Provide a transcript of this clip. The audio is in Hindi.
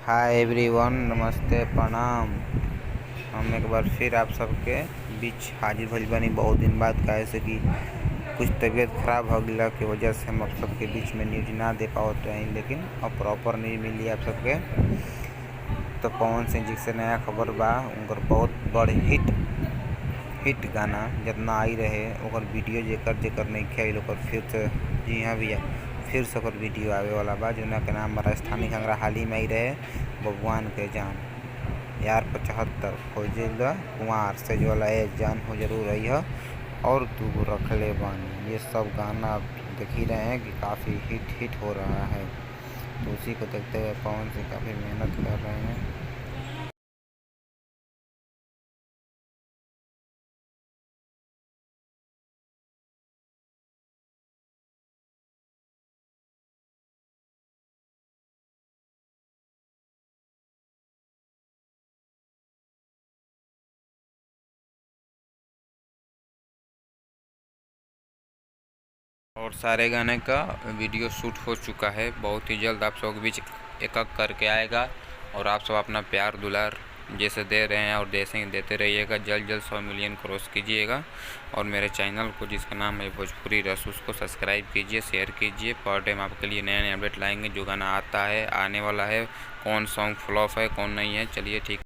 हाय एवरीवन, नमस्ते, प्रणाम। हम एक बार फिर आप सबके बीच हाजिर भइल बानी बहुत दिन बाद। काहे से कि कुछ तबीयत खराब हो गया की वजह से हम आप सबके बीच में न्यूज ना दे पावत रही, लेकिन अब प्रॉपर न्यूज मिली आप सबके। तो पवन सिंह जी से नया खबर बा। उनकर बहुत बड़ हिट गाना जितना आई रहे ओकर वीडियो जेकर नहीं खेल ओकर फिर से जी हाँ भैया फिर से ओकर वीडियो आवे वाला बा, जोना के नाम राजस्थानी घंगरा हाल ही में आई रहे भगवान के जान यार 75 खोजिल कुमार से जो वाला जान हो जरूर रही है और तू रख ले बानी। ये सब गाना आप देख ही रहे हैं कि काफ़ी हिट हो रहा है। तो उसी को देखते हुए पवन सिंह काफ़ी मेहनत कर रहे हैं। और सारे गाने का वीडियो शूट हो चुका है। बहुत ही जल्द आप सबके बीच एक करके आएगा और आप सब अपना प्यार दुलार जैसे दे रहे हैं और देते रहिएगा। जल्द 100 मिलियन क्रॉस कीजिएगा और मेरे चैनल को जिसका नाम है भोजपुरी रस उसको सब्सक्राइब कीजिए, शेयर कीजिए। पर डे हम आपके लिए नए अपडेट लाएंगे। जो गाना आता है आने वाला है, कौन सॉन्ग फ्लॉप है कौन नहीं है, चलिए ठीक।